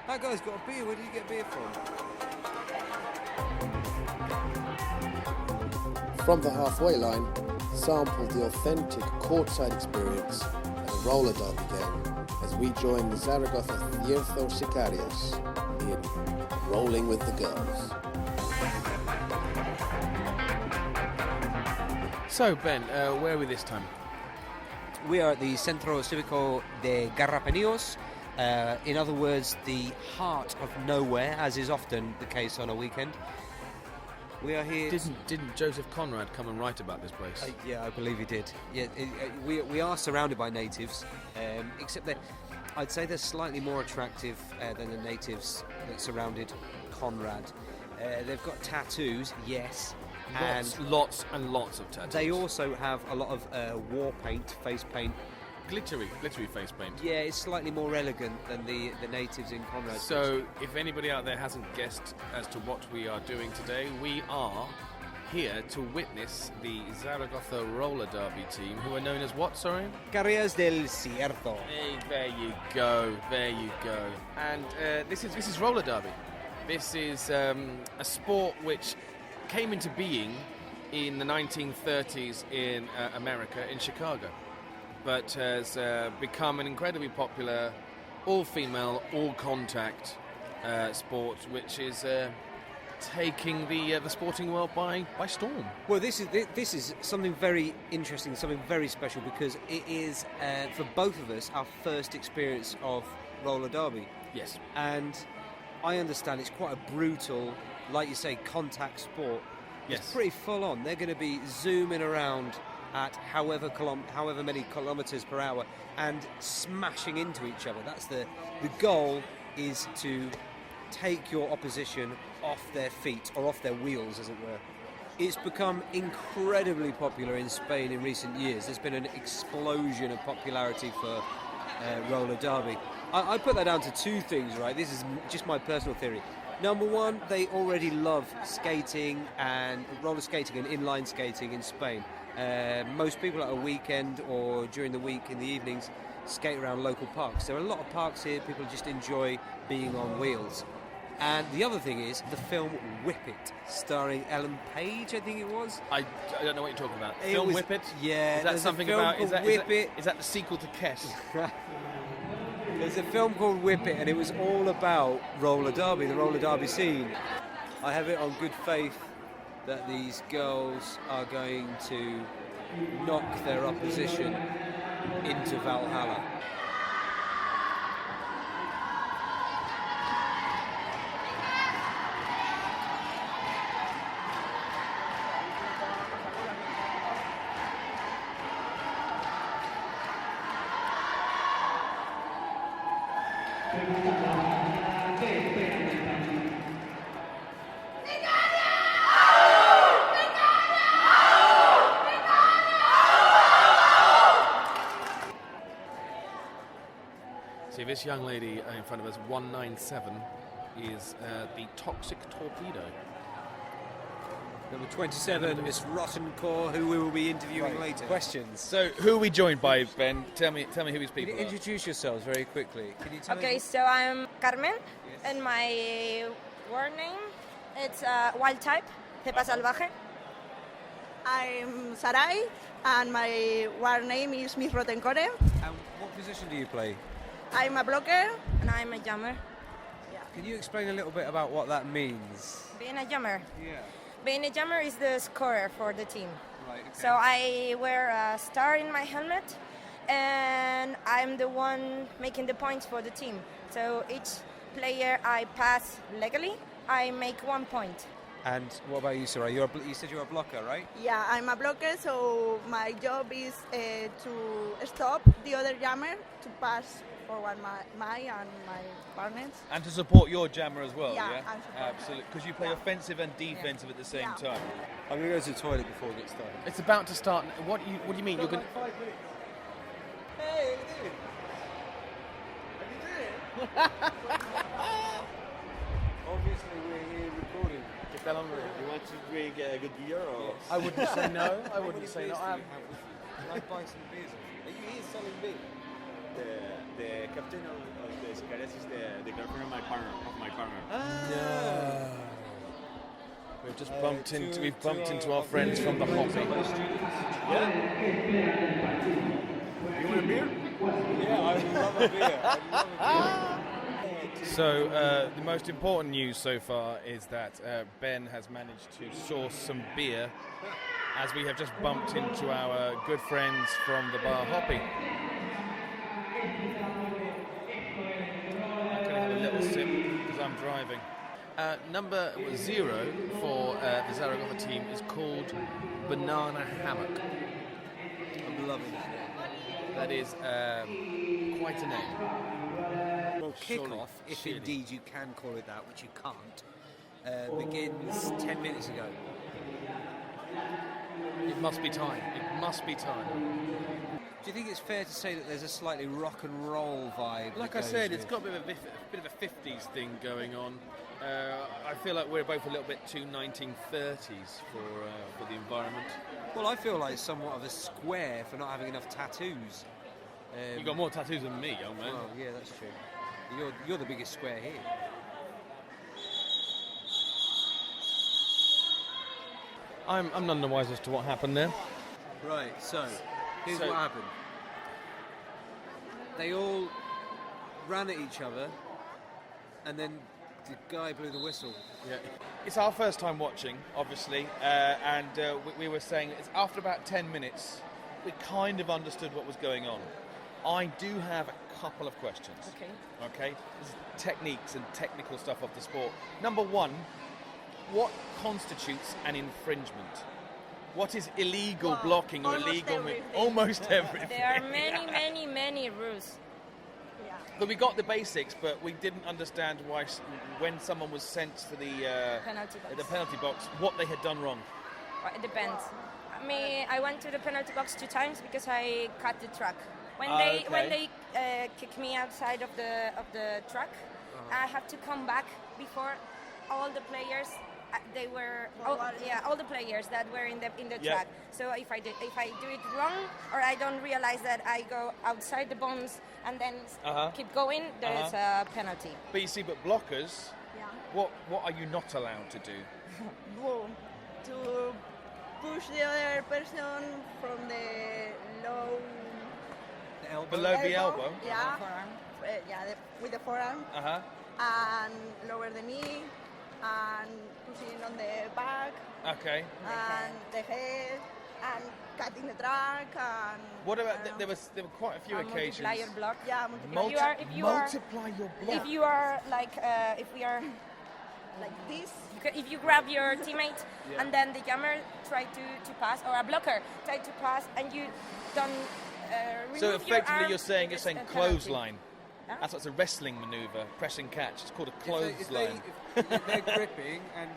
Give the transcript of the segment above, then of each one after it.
That guy's got a beer. Where did you get beer from? From the halfway line, sample the authentic courtside experience at a roller derby game as we join the Zaragoza Sicarios in Rolling with the Girls. So, Ben, where are we this time? We are at the Centro Cívico de Garrapaníos. In other words, the heart of nowhere, as is often the case on a weekend. We are here. Didn't Joseph Conrad come and write about this place? Yeah, I believe he did. Yeah, we are surrounded by natives, except that I'd say they're slightly more attractive than the natives that surrounded Conrad. They've got tattoos, yes. Lots and lots of tattoos. They also have a lot of war paint, face paint. Glittery face paint. Yeah, it's slightly more elegant than the natives in Conrad. So, if anybody out there hasn't guessed as to what we are doing today, we are here to witness the Zaragoza roller derby team, who are known as what, sorry? Carreras del Cierto. Hey, there you go. And this is roller derby. This is a sport which came into being in the 1930s in America, in Chicago, but has become an incredibly popular all-female, all-contact sport, which is taking the sporting world by storm. Well, this is something very interesting, something very special, because it is, for both of us, our first experience of roller derby. Yes. And I understand it's quite a brutal, like you say, contact sport. Yes. It's pretty full on. They're going to be zooming around at however many kilometres per hour and smashing into each other. That's the goal, is to take your opposition off their feet, or off their wheels, as it were. It's become incredibly popular in Spain in recent years. There's been an explosion of popularity for roller derby. I put that down to two things, right? This is just my personal theory. Number one, they already love skating and roller skating and inline skating in Spain. Most people at a weekend or during the week in the evenings skate around local parks. There are a lot of parks here. People just enjoy being on wheels. And the other thing is the film Whip It, starring Ellen Page, I think it was. I don't know what you're talking about. It Film was- Whip It? Yeah. Is that there's something a film about... called Whip It. Is that the sequel to Kes? There's a film called Whip It, and it was all about roller derby, the roller derby scene. I have it on good faith that these girls are going to knock their opposition into Valhalla. See, this young lady in front of us, 197, is the Toxic Torpedo. Number 27 is Rotten Core, who we will be interviewing later. Questions. So, who are we joined by, Ben? Tell me who these Can people you are. introduce yourselves very quickly? Can you tell Okay, us? so I'm Carmen, and my word name it's Wild Type, Cepa Salvaje. I'm Sarai, and my war name is Miss Rottencore. And what position do you play? I'm a blocker. And I'm a jammer. Can you explain a little bit about what that means? Being a jammer. Yeah. Being a jammer is the scorer for the team. Right, okay. So I wear a star in my helmet, and I'm the one making the points for the team. So each player I pass legally, I make 1 point. And what about you, Sarah? You said you're a blocker, right? Yeah, I'm a blocker, so my job is to stop the other jammer to pass forward my and my partners. And to support your jammer as well, Yeah, yeah? and support. Absolutely, because you play offensive and defensive at the same Yeah. time. I'm going to go to the toilet before it gets started. It's about to start. What do you mean? You're going? 5 minutes. Hey, what are you doing? Obviously, we're here recording. You want to drink a good beer or? I wouldn't say no. I wouldn't How say many no. beers do you have with you? Can I buy some beers? Are you here selling beer? the captain of the Sicarias is the girlfriend of my partner. Ah. We've just bumped into our friends from the Hoppy. You want a beer? Yeah, I love a beer. So the most important news so far is that Ben has managed to source some beer, as we have just bumped into our good friends from the bar Hoppy. I'm going to have a little sip because I'm driving. Number 0 for the Zaragoza team is called Banana Hammock. I'm loving that. That is quite a name. Well, kickoff, if indeed you can call it that, which you can't, begins 10 minutes ago. It must be time. It must be time. Do you think it's fair to say that there's a slightly rock and roll vibe? Like I said, it's got a bit of a 50s thing going on. I feel like we're both a little bit too 1930s for the environment. Well, I feel like somewhat of a square for not having enough tattoos. You've got more tattoos than me, young man. Well, yeah, that's true. You're the biggest square here. I'm none the wiser as to what happened there. Right, so here's what happened. They all ran at each other, and then the guy blew the whistle. Yeah. It's our first time watching, obviously, and we were saying it's after about 10 minutes, we kind of understood what was going on. I do have a couple of questions. Okay. This is techniques and technical stuff of the sport. Number 1, what constitutes an infringement? What is illegal blocking or illegal? Almost everything. There are many rules. Yeah. But we got the basics, but we didn't understand why when someone was sent for the penalty box, what they had done wrong. Well, it depends. I went to the penalty box 2 times because I cut the track. When they kick me outside of the track, I have to come back before all the players. All the players that were in the track. So if I do it wrong, or I don't realize that I go outside the bones and then keep going, there's a penalty. But you see, blockers, what are you not allowed to do? To push the other person from the low. Below the elbow? Yeah. With the forearm. And lower the knee. And pushing on the back. Okay. And the head. And cutting the track. And what about there were quite a few occasions. Multiply your block. Yeah, multiply your block. If you are like, if we are like this. If you grab your teammate and then the jammer try to pass, or a blocker try to pass, and you don't remove so effectively your arm, you're saying clothesline. That's what's a wrestling maneuver, pressing catch. It's called a clothesline. If they're gripping and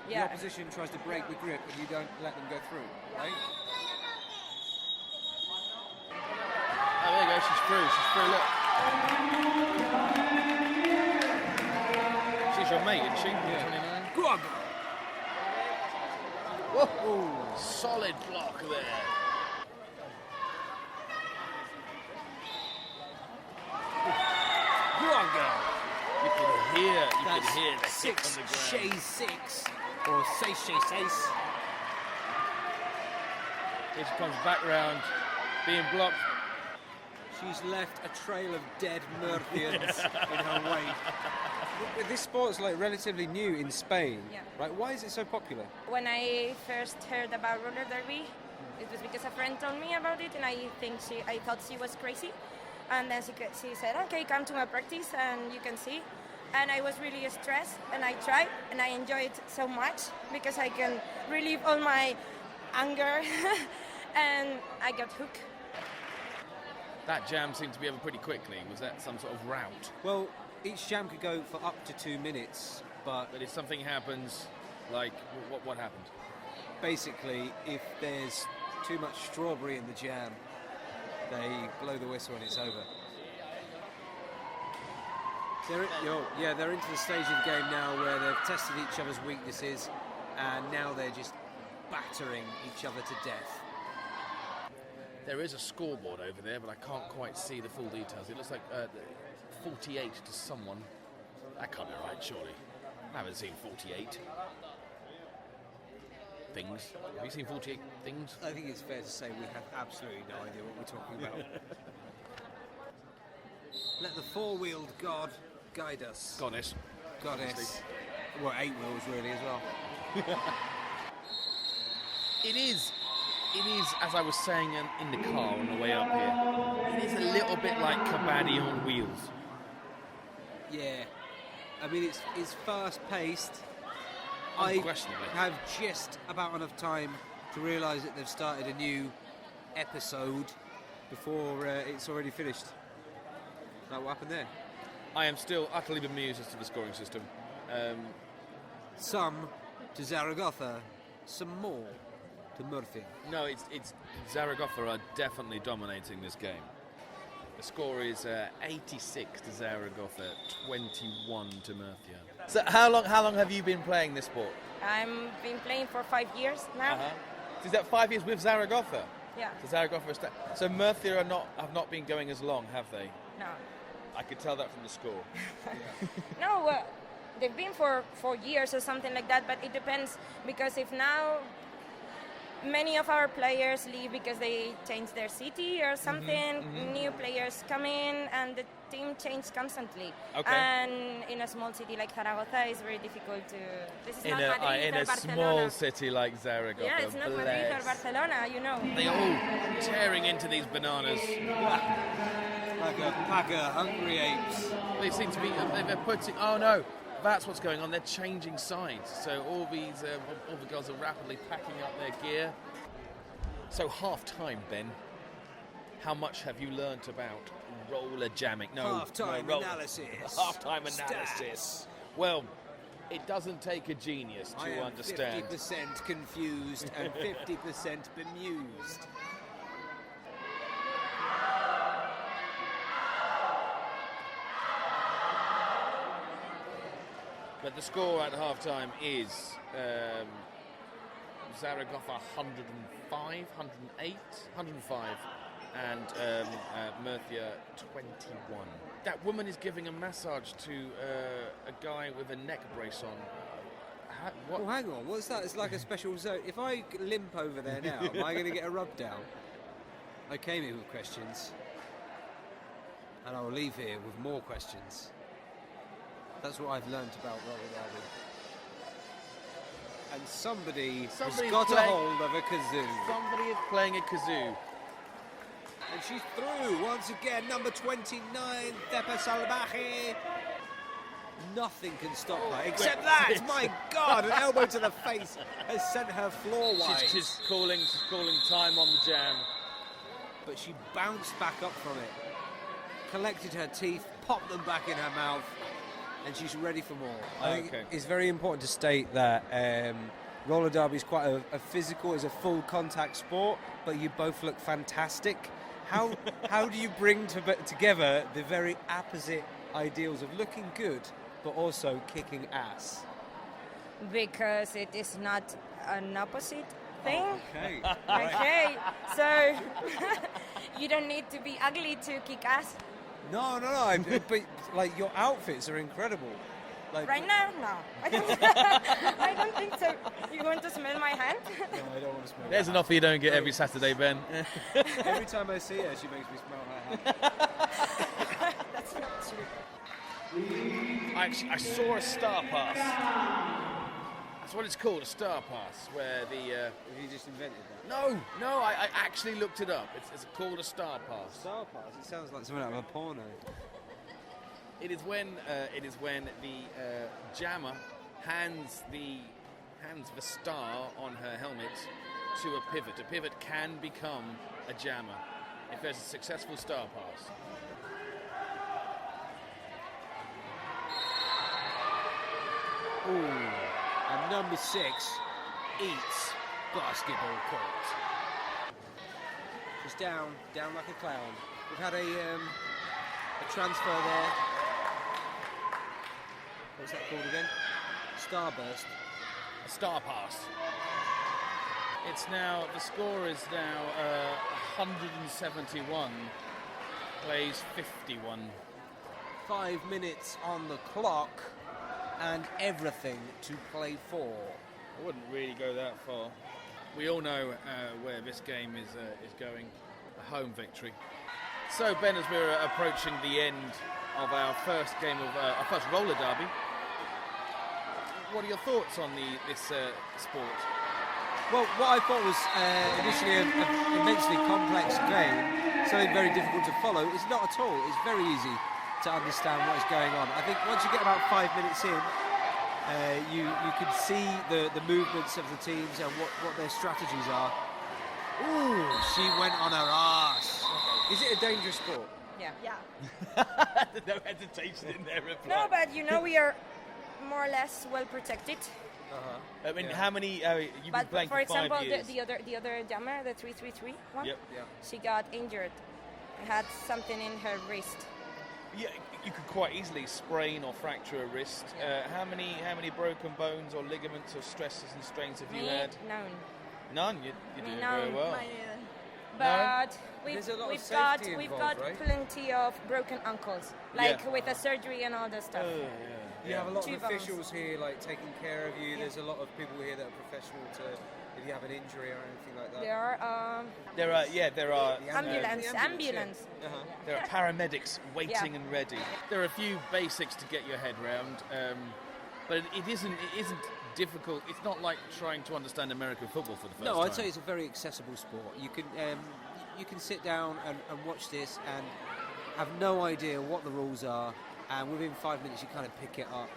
the opposition tries to break the grip and you don't let them go through, right? Oh, there you go. She's through. Look. She's your mate, isn't she? Yeah. Go on. Whoa. Solid block there. You can hear the hit on the ground. 6 or 6. It comes back round, being blocked. She's left a trail of dead Murcians in her wake. This sport's like relatively new in Spain, right? Why is it so popular? When I first heard about roller derby, it was because a friend told me about it, and I thought she was crazy. And then she said, okay, come to my practice and you can see. And I was really stressed, and I tried, and I enjoyed it so much because I can relieve all my anger, and I got hooked. That jam seemed to be over pretty quickly. Was that some sort of route? Well, each jam could go for up to 2 minutes, but if something happens, like what happened? Basically, if there's too much strawberry in the jam, they blow the whistle and it's over. They're into the stage of the game now where they've tested each other's weaknesses, and now they're just battering each other to death. There is a scoreboard over there, but I can't quite see the full details. It looks like 48 to someone. That can't be right, surely. I haven't seen 48 things. Have you seen 48 things? I think it's fair to say we have absolutely no idea what we're talking about. Let the four-wheeled god guide us. Goddess. Goddess. Well, 8 wheels really as well. It is, as I was saying in the car on the way up here, it is a little bit like Kabaddi on wheels. Yeah. I mean, it's fast-paced. I Unquestionably. have just about enough time to realise that they've started a new episode before it's already finished. Like what happened there? I am still utterly bemused as to the scoring system. Some to Zaragoza, some more to Murcia. No, it's Zaragoza are definitely dominating this game. The score is 86 to Zaragoza, 21 to Murcia. So how long have you been playing this sport? I've been playing for 5 years now. So is that 5 years with Zaragoza? Yeah. So Zaragoza so Murcia have not been going as long, have they? No. I could tell that from the score. No, they've been for 4 years or something like that, but it depends, because if now many of our players leave because they change their city or something, new players come in and the team changes constantly. Okay. And in a small city like Zaragoza, it's very difficult to... This is In not Madrid in or a Barcelona. small city like Zaragoza. Yeah, it's not Madrid or Barcelona, you know. They are all tearing into these bananas. Like a pack of hungry apes. They seem to be. They're putting. Oh no, that's what's going on. They're changing sides. So all the girls are rapidly packing up their gear. So half time, Ben. How much have you learnt about roller jamming? Half-time analysis. Half-time analysis. Well, it doesn't take a genius I to am understand. 50% confused and 50% bemused. But the score at half-time is Zaragoza 105, 108, 105, and Murcia 21. That woman is giving a massage to a guy with a neck brace on. What? Well, hang on. What's that? It's like a special zone. If I limp over there now, am I going to get a rub down? I came here with questions, and I will leave here with more questions. That's what I've learnt about roller derby. And somebody's got a hold of a kazoo. Somebody is playing a kazoo. And she's through once again. Number 29, Tepa Salvaje. Nothing can stop her except that. My God, an elbow to the face has sent her floor-wise. She's calling time on the jam. But she bounced back up from it, collected her teeth, popped them back in her mouth, and she's ready for more. I think it's very important to state that roller derby is quite a physical, it's a full contact sport, but you both look fantastic. How do you bring together the very opposite ideals of looking good, but also kicking ass? Because it is not an opposite thing. Oh, okay. Okay, so you don't need to be ugly to kick ass. No. But like your outfits are incredible. Like, Right now, no. I don't think so. You want to smell my hand? No, I don't want to smell. There's an offer you don't get every Saturday, Ben. Every time I see her, she makes me smell her hand. That's not true. I saw a star pass. That's what it's called, a star pass, where the... You just invented that. No, I actually looked it up. It's called a star pass. Star pass. It sounds like something out of a porno. It is when the jammer hands the star on her helmet to a pivot. A pivot can become a jammer if there's a successful star pass. Ooh, and number 6 eats basketball court. She's down like a clown. We've had a transfer there. What's that called again? Starburst. A star pass. The score is now 171, plays 51. 5 minutes on the clock and everything to play for. I wouldn't really go that far. We all know where this game is going, a home victory. So Ben, as we're approaching the end of our first game of our first roller derby, what are your thoughts on this sport? Well, what I thought was initially an immensely complex game, something very difficult to follow, is not at all. It's very easy to understand what is going on. I think once you get about 5 minutes in, you can see the movements of the teams and what their strategies are. Ooh, she went on her arse. Is it a dangerous sport? Yeah. No hesitation in their reply. No, but we are more or less well protected. I mean, how many? You've been But playing for for example, 5 years. the other jammer, the 333 one, Yep. she got injured. Had something in her wrist. Yeah, you could quite easily sprain or fracture a wrist. How many broken bones or ligaments or stresses and strains have you had? None. None. You're doing None. very well. Mine either. But There's a lot of we've safety got involved, right? plenty of broken ankles, like Yeah. with the surgery and all the stuff. You have a lot of Two bones. officials here, like taking care of you. There's a lot of people here that are professional to, if you have an injury or anything like that. There are There are The ambulance. there are paramedics waiting and ready. There are a few basics to get your head round, but it isn't difficult. It's not like trying to understand American football for the first time. No, I'd say it's a very accessible sport. You can sit down and watch this and have no idea what the rules are, and within 5 minutes you kind of pick it up.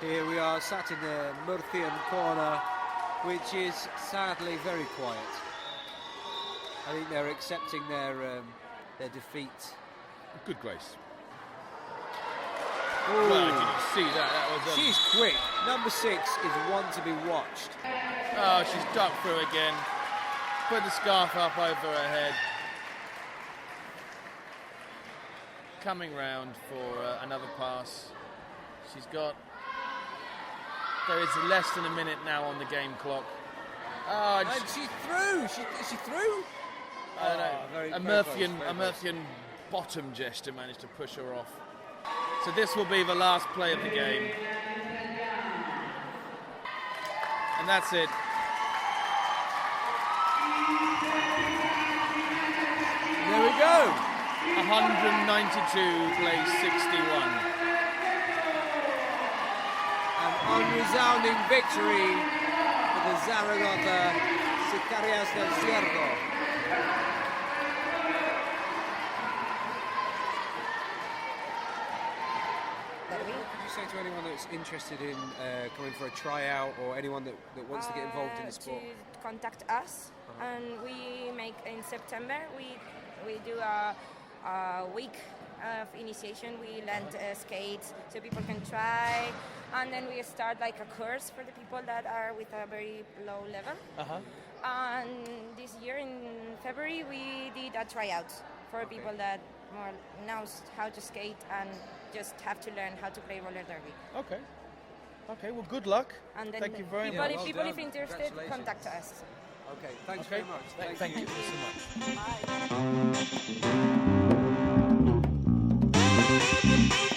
Here we are sat in the Murcian corner, which is sadly very quiet. I think they're accepting their defeat. Good grace. Ooh. Well, did you see that? That was She's quick. Number 6 is one to be watched. Oh, she's ducked through again. Put the scarf up over her head. Coming round for another pass. There is less than a minute now on the game clock. Oh, And she's through. Is she through? I don't know. Very a close, Murcian very close. bottom gesture managed to push her off. So this will be the last play of the game. And that's it. There we go. 192 plays 61. An unresounding victory for the Zaragoza Sicarias del Ciervo. What could you say to anyone that's interested in coming for a tryout, or anyone that wants to get involved in the sport? To contact us, and we make in September. We do a week of initiation. We lend skates so people can try, and then we start like a course for the people that are with a very low level. And this year in February we did a tryout for people that more knows how to skate and just have to learn how to play roller derby. Okay, well, good luck. And then Thank you very people, much. if well people done. if interested, Congratulations. contact us. Okay, thanks very much. Thank you so much. Bye.